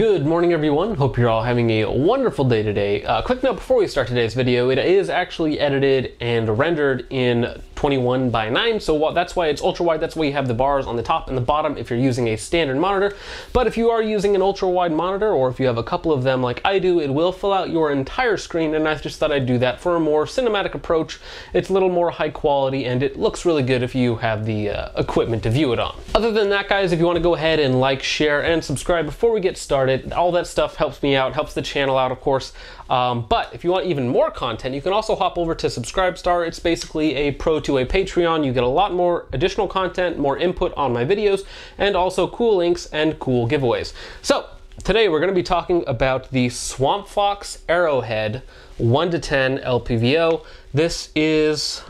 Good morning, everyone. Hope you're all having a wonderful day today. Quick note before we start today's video, it is actually edited and rendered in 21:9, so that's why it's ultra wide. That's why you have the bars on the top and the bottom if you're using a standard monitor. But if you are using an ultra wide monitor, or if you have a couple of them like I do, it will fill out your entire screen, and I just thought I'd do that for a more cinematic approach. It's a little more high quality, and it looks really good if you have the equipment to view it on. Other than that, guys, if you want to go ahead and like, share, and subscribe before we get started, all that stuff helps me out, helps the channel out, of course. But if you want even more content, you can also hop over to Subscribestar. It's basically a pro to a Patreon. You get a lot more additional content, more input on my videos, and also cool links and cool giveaways. So today we're going to be talking about the Swamp Fox Arrowhead 1-10 LPVO. This is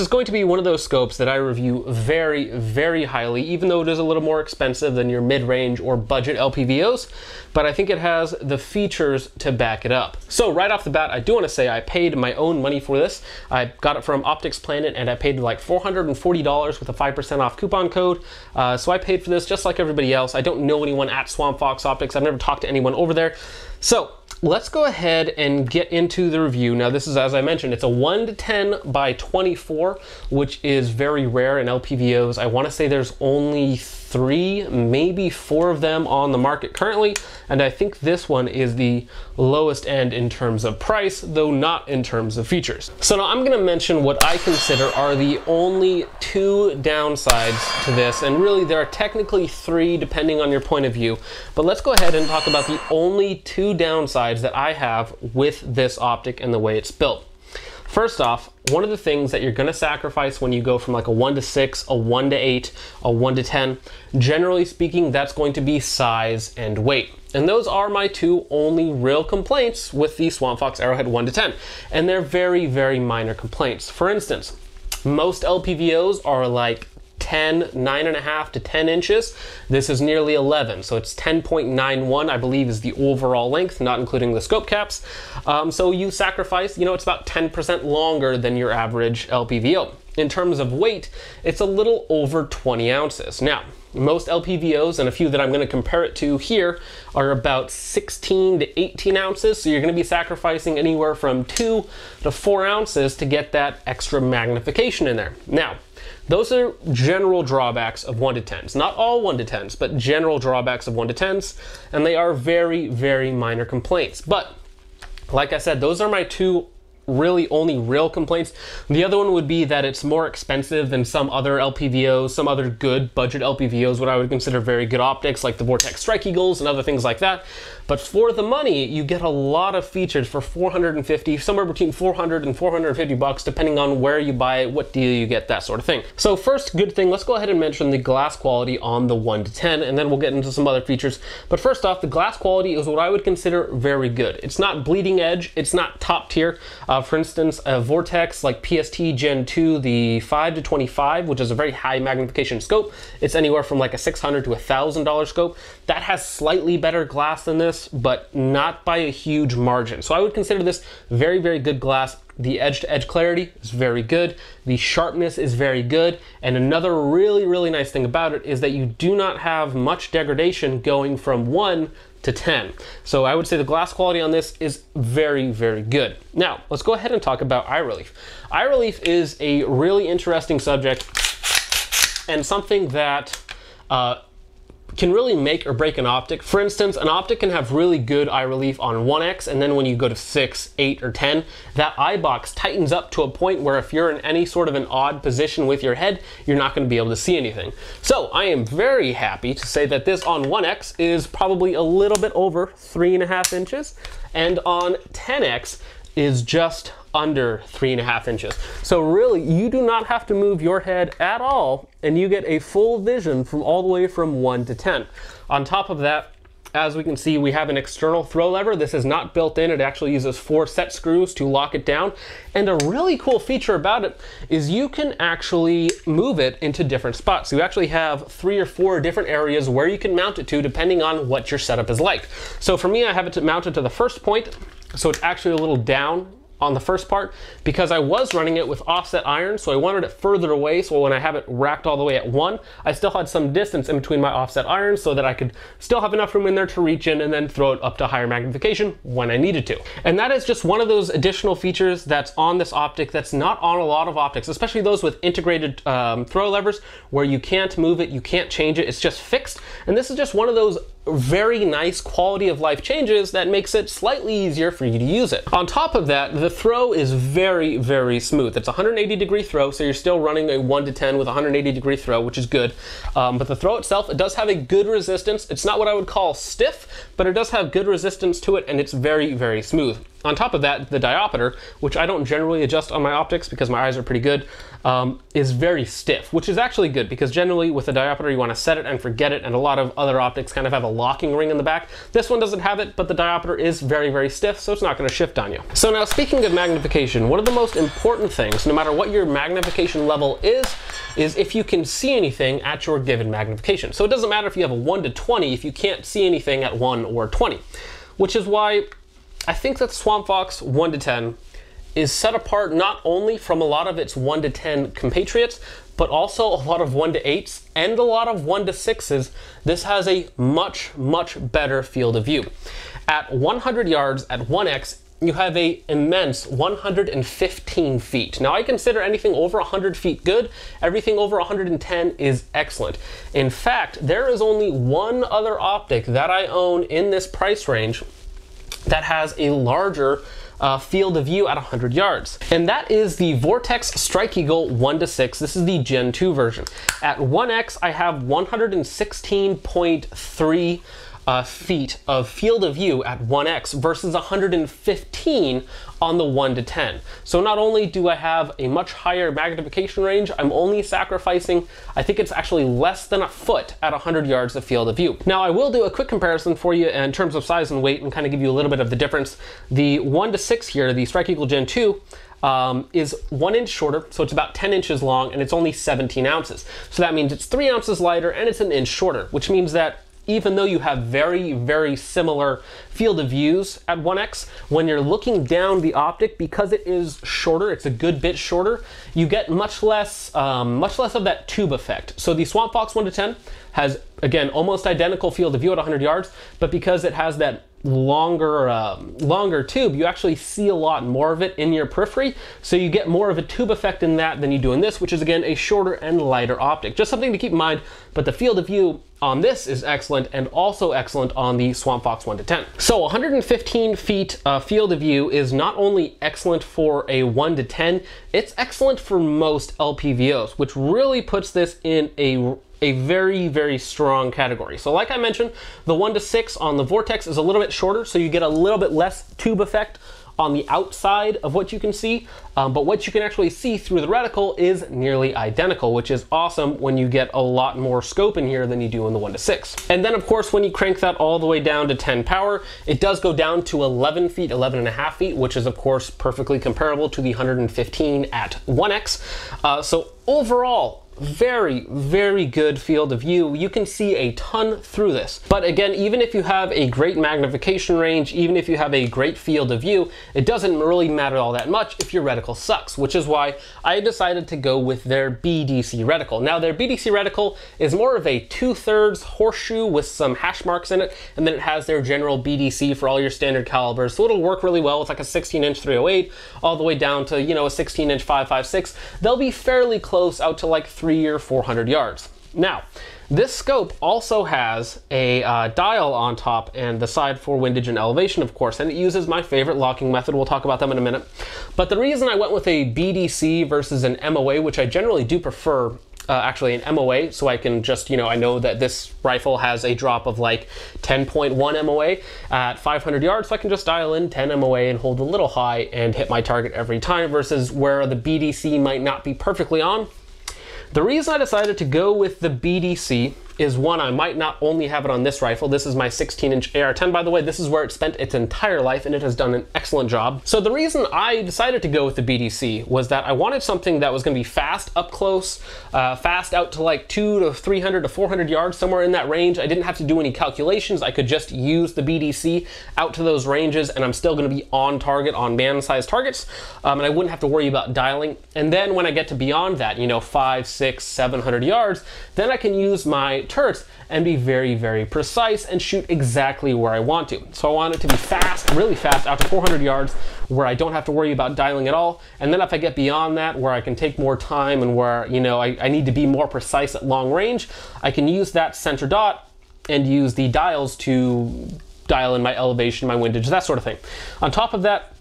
going to be one of those scopes that I review very, very highly, even though it is a little more expensive than your mid-range or budget LPVOs, but I think it has the features to back it up. So right off the bat, I do want to say I paid my own money for this. I got it from Optics Planet, and I paid like $440 with a 5% off coupon code. So I paid for this just like everybody else. I don't know anyone at Swamp Fox Optics. I've never talked to anyone over there. So let's go ahead and get into the review. Now this is, as I mentioned, it's a 1-10 by 24, which is very rare in LPVOs. I want to say there's only 3, maybe 4 of them on the market currently, and I think this one is the lowest end in terms of price, though not in terms of features. So now I'm going to mention what I consider are the only 2 downsides to this, and really there are technically 3 depending on your point of view, but let's go ahead and talk about the only 2 downsides that I have with this optic and the way it's built. First off, one of the things that you're going to sacrifice when you go from like a 1-6, a 1-8, a 1-10, generally speaking, that's going to be size and weight. And those are my 2 only real complaints with the Swamp Fox Arrowhead 1-10. And they're very, very minor complaints. For instance, most LPVOs are like 9.5 to 10 inches. This is nearly 11, so it's 10.91, I believe, is the overall length, not including the scope caps. So you sacrifice, it's about 10% longer than your average LPVO. In terms of weight, it's a little over 20 ounces. Now, most LPVOs, and a few that I'm going to compare it to here, are about 16 to 18 ounces, so you're going to be sacrificing anywhere from 2 to 4 ounces to get that extra magnification in there. Now, those are general drawbacks of 1-10s. Not all 1-10s, but general drawbacks of 1-10s, and they are very, very minor complaints. But like I said, those are my 2 really only real complaints. The other one would be that it's more expensive than some other LPVOs, some other good budget LPVOs, what I would consider very good optics, like the Vortex Strike Eagles and other things like that. But for the money, you get a lot of features for $450, somewhere between $400 and $450, depending on where you buy it, what deal you get, that sort of thing. So first good thing, let's go ahead and mention the glass quality on the 1-10, and then we'll get into some other features. But first off, the glass quality is what I would consider very good. It's not bleeding edge, it's not top tier. For instance, a Vortex like PST Gen 2, the 5-25, which is a very high magnification scope, it's anywhere from like a $600 to $1,000 scope. That has slightly better glass than this, but not by a huge margin. So I would consider this very, very good glass. The edge-to-edge clarity is very good. The sharpness is very good. And another really, really nice thing about it is that you do not have much degradation going from 1 to 10. So I would say the glass quality on this is very, very good. Now, let's go ahead and talk about eye relief. Eye relief is a really interesting subject and something that can really make or break an optic. For instance, an optic can have really good eye relief on 1x, and then when you go to 6, 8, or 10, that eye box tightens up to a point where if you're in any sort of an odd position with your head, you're not going to be able to see anything. So I am very happy to say that this on 1x is probably a little bit over 3.5 inches, and on 10x is just under 3.5 inches. So really, you do not have to move your head at all, and you get a full vision from all the way from 1 to 10. On top of that, as we can see, we have an external throw lever. This is not built in. It actually uses 4 set screws to lock it down. And a really cool feature about it is you can actually move it into different spots. So you actually have 3 or 4 different areas where you can mount it to depending on what your setup is like. So for me, I have it mounted to the first point. So it's actually a little down on the first part because I was running it with offset iron, so I wanted it further away, so when I have it racked all the way at 1, I still had some distance in between my offset irons so that I could still have enough room in there to reach in and then throw it up to higher magnification when I needed to. And that is just one of those additional features that's on this optic that's not on a lot of optics, especially those with integrated throw levers where you can't move it, you can't change it, it's just fixed. And this is just one of those very nice quality of life changes that makes it slightly easier for you to use it. On top of that, the throw is very, very smooth. It's a 180-degree throw, so you're still running a 1 to 10 with a 180-degree throw, which is good. But the throw itself, it does have a good resistance. It's not what I would call stiff, but it does have good resistance to it, and it's very, very smooth. On top of that, the diopter, which I don't generally adjust on my optics because my eyes are pretty good, is very stiff, which is actually good because generally with a diopter you want to set it and forget it, and a lot of other optics kind of have a locking ring in the back. This one doesn't have it, but the diopter is very, very stiff, so it's not going to shift on you. So now, speaking of magnification, one of the most important things, no matter what your magnification level is if you can see anything at your given magnification. So it doesn't matter if you have a 1 to 20 if you can't see anything at 1 or 20, which is why I think that Swamp Fox 1 to 10 is set apart not only from a lot of its 1 to 10 compatriots, but also a lot of 1 to 8s and a lot of 1 to 6s. This has a much, much better field of view. At 100 yards at 1x, you have a immense 115 feet. Now I consider anything over 100 feet good, everything over 110 is excellent. In fact, there is only one other optic that I own in this price range that has a larger field of view at 100 yards. And that is the Vortex Strike Eagle 1 to 6. This is the Gen 2 version. At 1x, I have 116.3 feet of field of view at 1x versus 115 on the 1 to 10. So not only do I have a much higher magnification range, I'm only sacrificing, I think it's actually less than a foot at 100 yards of field of view. Now I will do a quick comparison for you in terms of size and weight and kind of give you a little bit of the difference. The 1 to 6 here, the Strike Eagle Gen 2, is 1 inch shorter, so it's about 10 inches long, and it's only 17 ounces. So that means it's 3 ounces lighter and it's 1 inch shorter, which means that even though you have very, very similar field of views at 1x, when you're looking down the optic, because it is shorter, it's a good bit shorter, you get much less of that tube effect. So the Swamp Fox 1 to 10 has, again, almost identical field of view at 100 yards, but because it has that longer tube, you actually see a lot more of it in your periphery, so you get more of a tube effect in that than you do in this, which is again a shorter and lighter optic. Just something to keep in mind, but the field of view on this is excellent and also excellent on the Swamp Fox 1 to 10. So 115 feet field of view is not only excellent for a 1 to 10, it's excellent for most LPVOs, which really puts this in a very, very strong category. So like I mentioned, the 1 to 6 on the Vortex is a little bit shorter, so you get a little bit less tube effect on the outside of what you can see, but what you can actually see through the reticle is nearly identical, which is awesome when you get a lot more scope in here than you do in the 1 to 6. And then of course, when you crank that all the way down to 10 power, it does go down to 11 feet, 11 and a half feet, which is of course perfectly comparable to the 115 at 1x. So overall, very, very good field of view. You can see a ton through this. But again, even if you have a great magnification range, even if you have a great field of view, it doesn't really matter all that much if your reticle sucks, which is why I decided to go with their BDC reticle. Now their BDC reticle is more of a 2/3 horseshoe with some hash marks in it, and then it has their general BDC for all your standard calibers. So it'll work really well with like a 16-inch 308 all the way down to, you know, a 16-inch 5.56. They'll be fairly close out to like 300 or 400 yards. Now, this scope also has a dial on top and the side for windage and elevation, of course, and it uses my favorite locking method. We'll talk about them in a minute. But the reason I went with a BDC versus an MOA, which I generally do prefer actually an MOA, so I can just, you know, I know that this rifle has a drop of like 10.1 MOA at 500 yards, so I can just dial in 10 MOA and hold a little high and hit my target every time, versus where the BDC might not be perfectly on. The reason I decided to go with the BDC is one, I might not only have it on this rifle. This is my 16-inch AR-10, by the way. This is where it spent its entire life, and it has done an excellent job. So the reason I decided to go with the BDC was that I wanted something that was going to be fast up close, fast out to like 200 to 300 to 400 yards, somewhere in that range. I didn't have to do any calculations. I could just use the BDC out to those ranges, and I'm still going to be on target on man-sized targets, and I wouldn't have to worry about dialing. And then when I get to beyond that, you know, 500, 600, 700 yards, then I can use my turrets and be very, very precise and shoot exactly where I want to. So I want it to be fast, really fast, out to 400 yards, where I don't have to worry about dialing at all. And then if I get beyond that, where I can take more time and where, you know, I need to be more precise at long range, I can use that center dot and use the dials to dial in my elevation, my windage, that sort of thing. On top of that,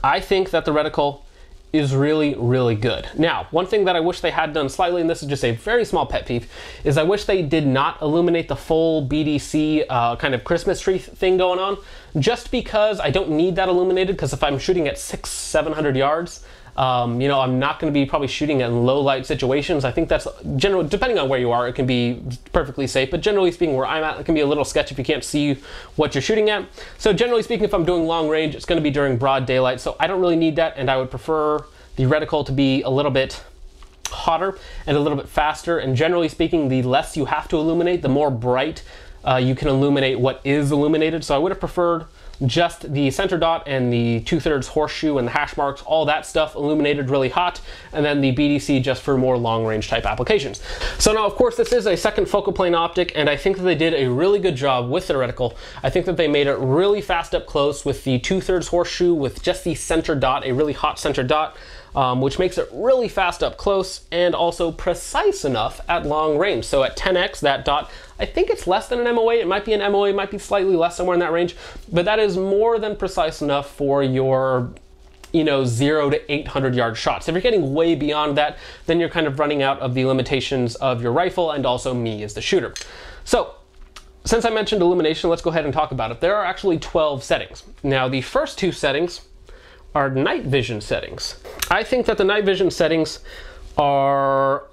I think that the reticle is really, really good. Now, one thing that I wish they had done slightly, and this is just a very small pet peeve, is I wish they did not illuminate the full BDC kind of Christmas tree thing going on, just because I don't need that illuminated, because if I'm shooting at 600, 700 yards, you know, I'm not going to be probably shooting in low light situations. I think that's generally, depending on where you are, it can be perfectly safe, but generally speaking, where I'm at, it can be a little sketchy if you can't see what you're shooting at. So generally speaking, if I'm doing long range, it's going to be during broad daylight, so I don't really need that, and I would prefer the reticle to be a little bit hotter and a little bit faster, and generally speaking, the less you have to illuminate, the more bright you can illuminate what is illuminated. So I would have preferred just the center dot and the 2/3 horseshoe and the hash marks, all that stuff illuminated really hot, and then the BDC just for more long range type applications. So now, of course, this is a second focal plane optic, and I think that they did a really good job with the reticle. I think that they made it really fast up close with the 2/3 horseshoe with just the center dot, a really hot center dot, which makes it really fast up close and also precise enough at long range. So at 10x, that dot, I think it's less than an MOA. It might be an MOA, it might be slightly less, somewhere in that range, but that is more than precise enough for your, you know, 0 to 800 yard shots. If you're getting way beyond that, then you're kind of running out of the limitations of your rifle and also me as the shooter. So since I mentioned illumination, let's go ahead and talk about it. There are actually 12 settings. Now, the first 2 settings are night vision settings. I think that the night vision settings are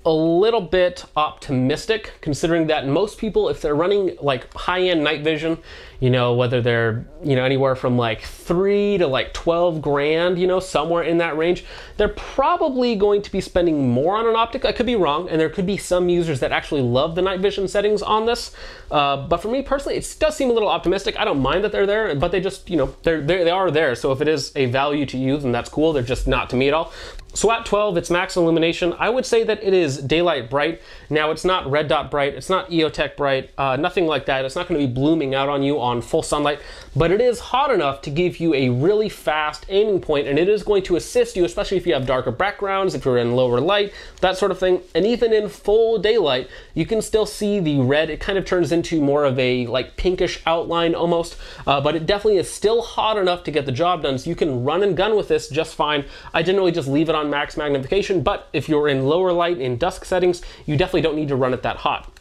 a little bit optimistic, considering that most people, if they're running like high-end night vision, you know, whether they're, you know, anywhere from like 3 to like 12 grand, you know, somewhere in that range, they're probably going to be spending more on an optic. I could be wrong, and there could be some users that actually love the night vision settings on this. But for me personally, it does seem a little optimistic. I don't mind that they're there, but they just, you know, they are there. So if it is a value to you, then that's cool. They're just not to me at all. So at 12, it's max illumination. I would say that it is daylight bright. Now, it's not red dot bright, it's not EOTech bright, nothing like that. It's not going to be blooming out on you on full sunlight, but it is hot enough to give you a really fast aiming point, and it is going to assist you, especially if you have darker backgrounds, if you're in lower light, that sort of thing. And even in full daylight, you can still see the red. It kind of turns into more of a like pinkish outline almost, but it definitely is still hot enough to get the job done, so you can run and gun with this just fine. I generally just leave it on max magnification, but if you're in lower light in dusk settings, you definitely don't need to run it that hot.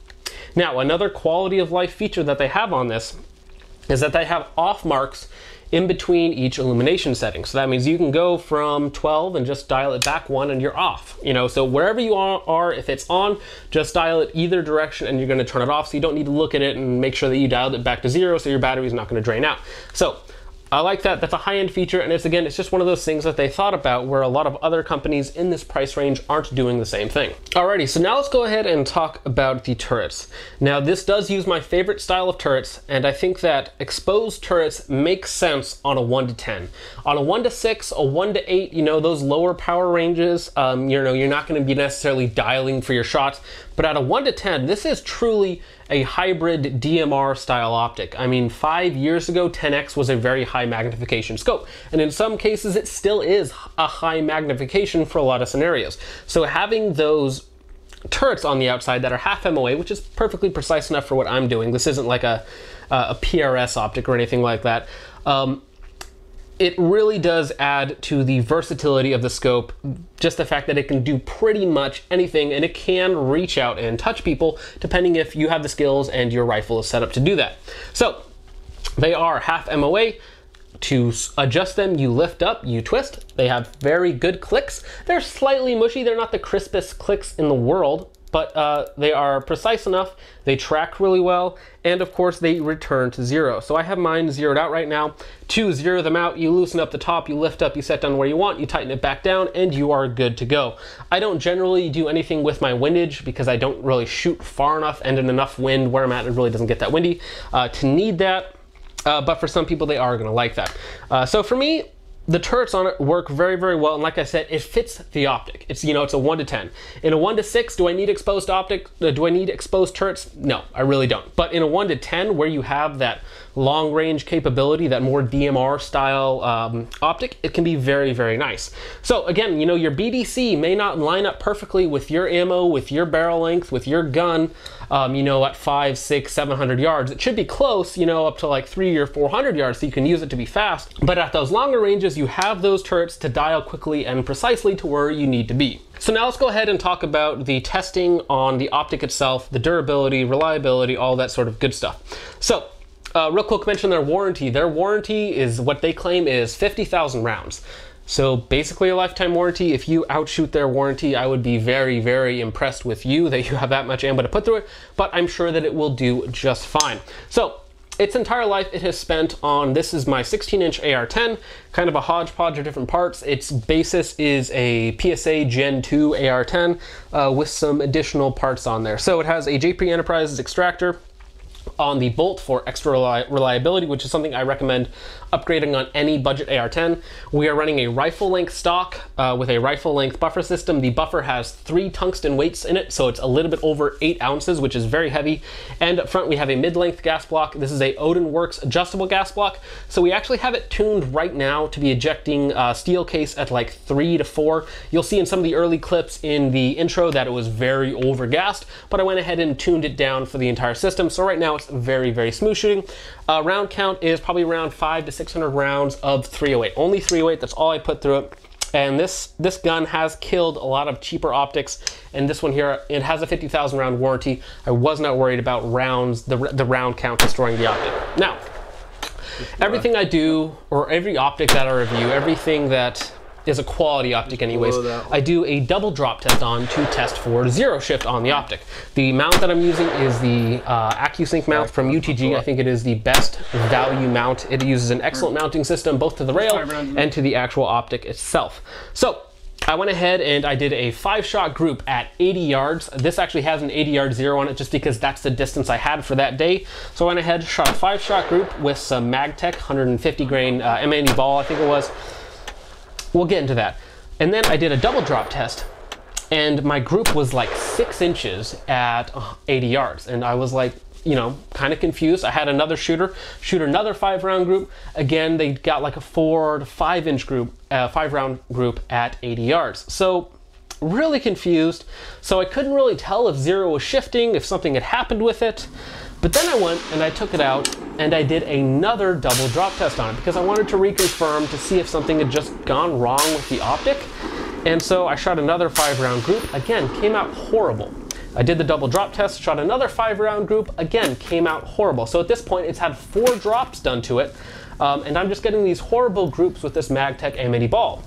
Now, another quality of life feature that they have on this is that they have off marks in between each illumination setting. So that means you can go from 12 and just dial it back 1 and you're off. You know, so wherever you are, if it's on, just dial it either direction and you're going to turn it off, so you don't need to look at it and make sure that you dialed it back to 0 so your battery is not going to drain out. So I like that. That's a high-end feature, and it's just one of those things that they thought about where a lot of other companies in this price range aren't doing the same thing. Alrighty, so now let's go ahead and talk about the turrets. Now, this does use my favorite style of turrets, and I think that exposed turrets make sense on a 1 to 10. On a 1 to 6, a 1 to 8, you know, those lower power ranges, you know, you're not going to be necessarily dialing for your shots, but at a 1 to 10, this is truly a hybrid DMR style optic. I mean, 5 years ago, 10x was a very high magnification scope, and in some cases it still is a high magnification for a lot of scenarios. So having those turrets on the outside that are half MOA, which is perfectly precise enough for what I'm doing, this isn't like a PRS optic or anything like that, it really does add to the versatility of the scope, just the fact that it can do pretty much anything, and it can reach out and touch people depending if you have the skills and your rifle is set up to do that. So they are half MOA. To adjust them, you lift up, you twist. They have very good clicks. They're slightly mushy. They're not the crispest clicks in the world, but they are precise enough, they track really well, and of course they return to zero. So I have mine zeroed out right now. To zero them out, you loosen up the top, you lift up, you set down where you want, you tighten it back down, and you are good to go. I don't generally do anything with my windage because I don't really shoot far enough and in enough wind where I'm at, it really doesn't get that windy to need that. But for some people, they are going to like that. So for me, the turrets on it work very, very well, and like I said, it fits the optic. It's, you know, it's a 1 to 10. In a 1 to 6, do I need exposed optic? Do I need exposed turrets? No, I really don't. But in a 1 to 10, where you have that long range capability, that more DMR style optic, it can be very, very nice. So again, you know, your BDC may not line up perfectly with your ammo, with your barrel length, with your gun, you know, at 500, 600, 700 yards. It should be close, you know, up to like 300 or 400 yards so you can use it to be fast. But at those longer ranges, you have those turrets to dial quickly and precisely to where you need to be. So now let's go ahead and talk about the testing on the optic itself, the durability, reliability, all that sort of good stuff. So real quick mention their warranty. Their warranty is what they claim is 50,000 rounds. So basically a lifetime warranty. If you outshoot their warranty, I would be very, very impressed with you that you have that much ammo to put through it, but I'm sure that it will do just fine. So its entire life it has spent on, this is my 16-inch AR-10, kind of a hodgepodge of different parts. Its basis is a PSA Gen 2 AR-10 with some additional parts on there. So it has a JP Enterprises extractor on the bolt for extra reliability, which is something I recommend upgrading on any budget AR-10. We are running a rifle length stock with a rifle length buffer system. The buffer has 3 tungsten weights in it, so it's a little bit over 8 ounces, which is very heavy. And up front we have a mid-length gas block. This is a Odin Works adjustable gas block. So we actually have it tuned right now to be ejecting steel case at like 3 to 4. You'll see in some of the early clips in the intro that it was very over-gassed, but I went ahead and tuned it down for the entire system. So right now it's very, very smooth shooting. Round count is probably around 500 to 600 rounds of 308. Only 308, that's all I put through it. And this gun has killed a lot of cheaper optics. And this one here, it has a 50,000 round warranty. I was not worried about rounds, the round count destroying the optic. Now, everything I do, or every optic that I review, everything that is a quality optic anyways, I do a double drop test on to test for zero shift on the optic. The mount that I'm using is the AccuSync mount from UTG. I think it is the best value mount. It uses an excellent mounting system both to the rail and to the actual optic itself. So I went ahead and I did a 5-shot group at 80 yards. This actually has an 80-yard zero on it just because that's the distance I had for that day. So I went ahead, shot a 5-shot group with some Magtech 150 grain M80 ball, I think it was. We'll get into that. And then I did a double drop test, and my group was like 6 inches at 80 yards. And I was like, you know, kind of confused. I had another shooter shoot another 5-round group. Again, they got like a 4 to 5 inch group, 5-round group at 80 yards. So really confused. So I couldn't really tell if zero was shifting, if something had happened with it. But then I went and I took it out and I did another double drop test on it because I wanted to reconfirm to see if something had just gone wrong with the optic. And so I shot another 5-round group, again, came out horrible. I did the double drop test, shot another 5-round group, again, came out horrible. So at this point, it's had 4 drops done to it, and I'm just getting these horrible groups with this Magtech M80 ball.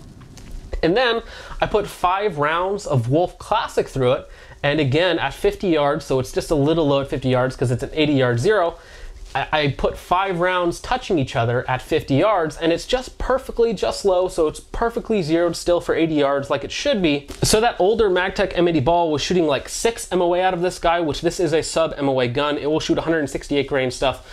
And then I put 5 rounds of Wolf Classic through it, and again, at 50 yards, so it's just a little low at 50 yards because it's an 80-yard zero, I put 5 rounds touching each other at 50 yards, and it's just perfectly just low, so it's perfectly zeroed still for 80 yards like it should be. So that older Magtech M80 ball was shooting like 6 MOA out of this guy, which this is a sub MOA gun. It will shoot 168 grain stuff,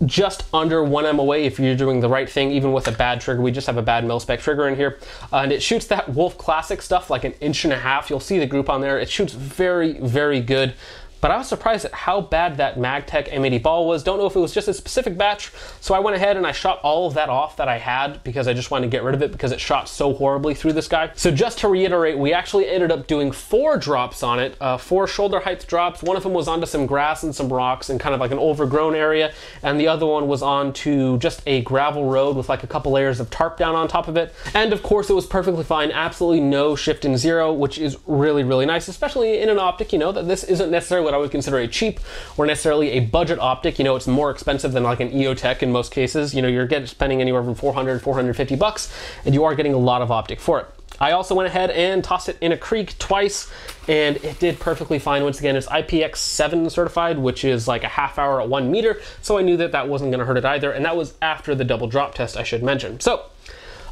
just under 1 MOA if you're doing the right thing, even with a bad trigger. We just have a bad mil-spec trigger in here. And it shoots that Wolf Classic stuff like 1.5 inches. You'll see the group on there. It shoots very, very good. But I was surprised at how bad that Magtech M80 ball was. Don't know if it was just a specific batch, so I went ahead and I shot all of that off that I had because I just wanted to get rid of it because it shot so horribly through this guy. So just to reiterate, we actually ended up doing 4 drops on it, 4 shoulder height drops. One of them was onto some grass and some rocks and kind of like an overgrown area, and the other one was onto just a gravel road with like a couple layers of tarp down on top of it. And of course it was perfectly fine, absolutely no shift in zero, which is really, really nice, especially in an optic, you know, that this isn't necessarily what I would consider a cheap or necessarily a budget optic. You know, it's more expensive than like an EOTech in most cases. You know, you're spending anywhere from $400, $450 bucks, and you are getting a lot of optic for it. I also went ahead and tossed it in a creek twice, and it did perfectly fine. Once again, it's IPX7 certified, which is like a half hour at 1 meter, so I knew that that wasn't gonna hurt it either, and that was after the double drop test, I should mention. So,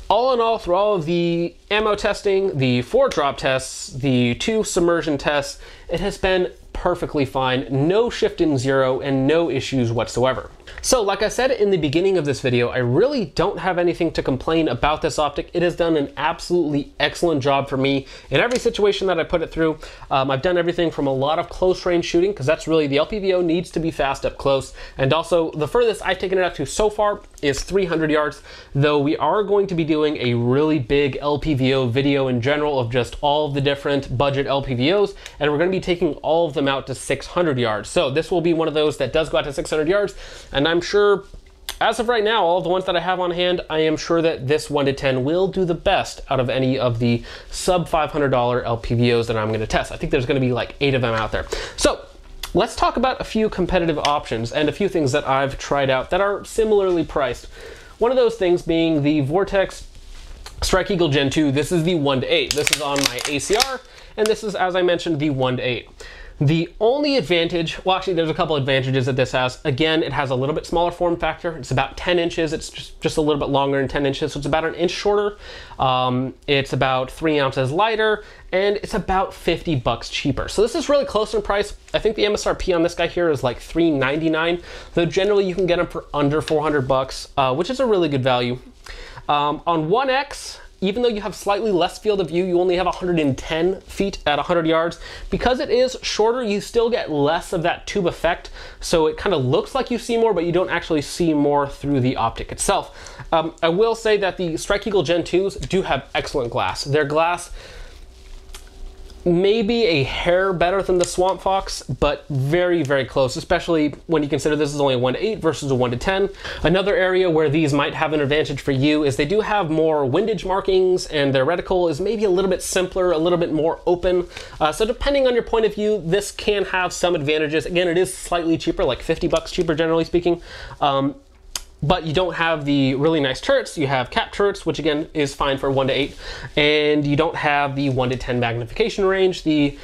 all in all, through all of the ammo testing, the 4 drop tests, the 2 submersion tests, it has been perfectly fine, no shift in 0, and no issues whatsoever. So like I said in the beginning of this video, I really don't have anything to complain about this optic. It has done an absolutely excellent job for me in every situation that I put it through. I've done everything from a lot of close range shooting, because that's really, the LPVO needs to be fast up close, and also the furthest I've taken it up to so far is 300 yards, though we are going to be doing a really big LPVO video in general of just all of the different budget LPVOs, and we're going to be taking all of them out to 600 yards. So this will be one of those that does go out to 600 yards, and I'm sure, as of right now, all of the ones that I have on hand, I am sure that this 1 to 10 will do the best out of any of the sub $500 LPVOs that I'm going to test. I think there's going to be like 8 of them out there. So let's talk about a few competitive options and a few things that I've tried out that are similarly priced. One of those things being the Vortex Strike Eagle Gen 2. This is the 1 to 8. This is on my ACR, and this is, as I mentioned, the 1 to 8. The only advantage, well actually there's a couple advantages that this has. Again, it has a little bit smaller form factor. It's about 10 inches. It's just a little bit longer than 10 inches, so it's about an inch shorter. It's about 3 ounces lighter, and it's about $50 cheaper. So this is really close in price. I think the MSRP on this guy here is like $399, though generally you can get them for under $400, which is a really good value. On 1X, even though you have slightly less field of view, you only have 110 feet at 100 yards. Because it is shorter, you still get less of that tube effect, so it kind of looks like you see more, but you don't actually see more through the optic itself. I will say that the Strike Eagle Gen 2s do have excellent glass. Their glass maybe a hair better than the Swamp Fox, but very, very close, especially when you consider this is only a 1 to 8 versus a 1 to 10. Another area where these might have an advantage for you is they do have more windage markings, and their reticle is maybe a little bit simpler, a little bit more open. So depending on your point of view, this can have some advantages. Again, it is slightly cheaper, like $50 cheaper generally speaking. But you don't have the really nice turrets. You have cap turrets, which again is fine for 1 to 8, and you don't have the 1 to 10 magnification range. The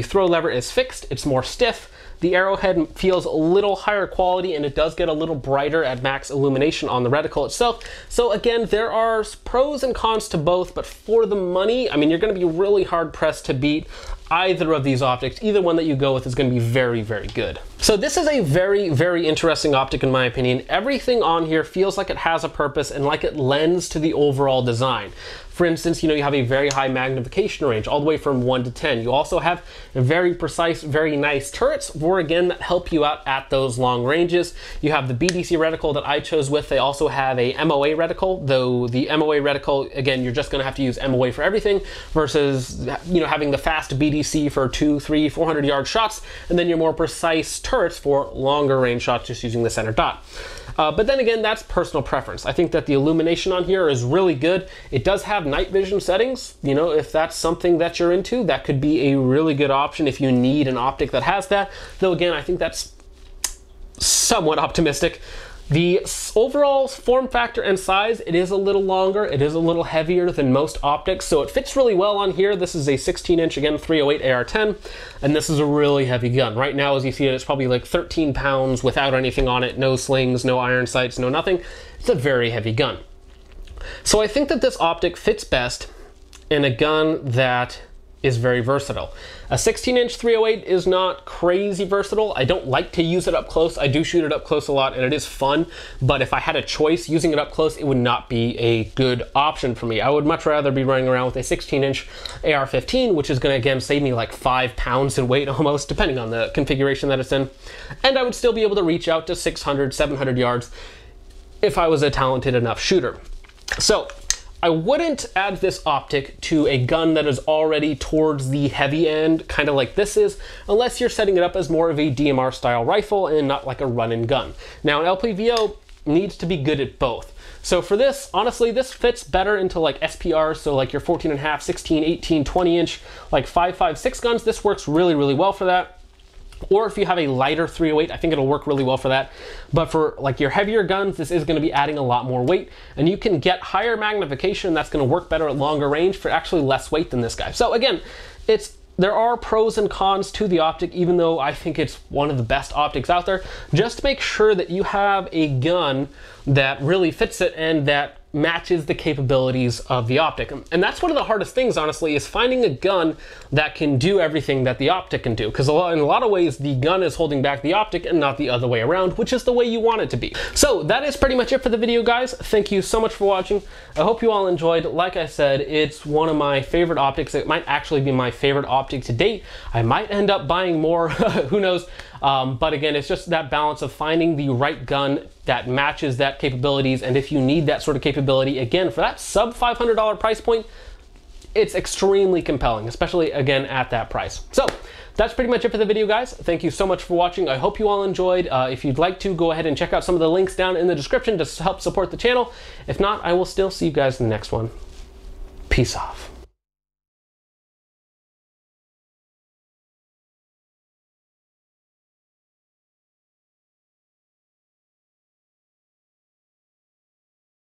throw lever is fixed, it's more stiff. The arrowhead feels a little higher quality, and it does get a little brighter at max illumination on the reticle itself. So again, there are pros and cons to both, but for the money, I mean, you're going to be really hard pressed to beat either of these optics. Either one that you go with is going to be very, very good. So this is a very, very interesting optic in my opinion. Everything on here feels like it has a purpose and like it lends to the overall design. For instance, you know, you have a very high magnification range, all the way from 1 to 10. You also have very precise, very nice turrets, for again, that help you out at those long ranges. You have the BDC reticle that I chose with. They also have a MOA reticle, though the MOA reticle, again, you're just gonna have to use MOA for everything versus, you know, having the fast BDC for 200, 300, 400 yard shots, and then your more precise turrets for longer range shots just using the center dot. But then again, that's personal preference. I think that the illumination on here is really good. It does have night vision settings. You know, if that's something that you're into, that could be a really good option if you need an optic that has that. Though again, I think that's somewhat optimistic. The overall form factor and size, it is a little longer, it is a little heavier than most optics, so it fits really well on here. This is a 16-inch, again, 308 AR-10, and this is a really heavy gun. Right now, as you see it, it's probably like 13 pounds without anything on it, no slings, no iron sights, no nothing. It's a very heavy gun. So I think that this optic fits best in a gun that is very versatile. A 16-inch 308 is not crazy versatile. I don't like to use it up close. I do shoot it up close a lot, and it is fun, but if I had a choice using it up close, it would not be a good option for me. I would much rather be running around with a 16-inch AR-15, which is gonna, again, save me like 5 pounds in weight almost, depending on the configuration that it's in, and I would still be able to reach out to 600, 700 yards if I was a talented enough shooter. So, I wouldn't add this optic to a gun that is already towards the heavy end, kind of like this is, unless you're setting it up as more of a DMR style rifle and not like a run-and gun. Now, an LPVO needs to be good at both. So for this, honestly, this fits better into like SPRs, so like your 14.5, 16, 18, 20 inch, like 5.56 guns. This works really, really well for that. Or if you have a lighter 308, I think it'll work really well for that. But for like your heavier guns, this is going to be adding a lot more weight, and you can get higher magnification. That's going to work better at longer range for actually less weight than this guy. So again, there are pros and cons to the optic, even though I think it's one of the best optics out there. Just make sure that you have a gun that really fits it and that matches the capabilities of the optic. And that's one of the hardest things, honestly, is finding a gun that can do everything that the optic can do. Because in a lot of ways, the gun is holding back the optic and not the other way around, which is the way you want it to be. So that is pretty much it for the video, guys. Thank you so much for watching. I hope you all enjoyed. Like I said, it's one of my favorite optics. It might actually be my favorite optic to date. I might end up buying more, who knows? But again, it's just that balance of finding the right gun that matches that capabilities. And if you need that sort of capability, again, for that sub $500 price point, it's extremely compelling, especially again at that price. So that's pretty much it for the video, guys. Thank you so much for watching. I hope you all enjoyed. If you'd like to, go ahead and check out some of the links down in the description to help support the channel. If not, I will still see you guys in the next one. Peace off.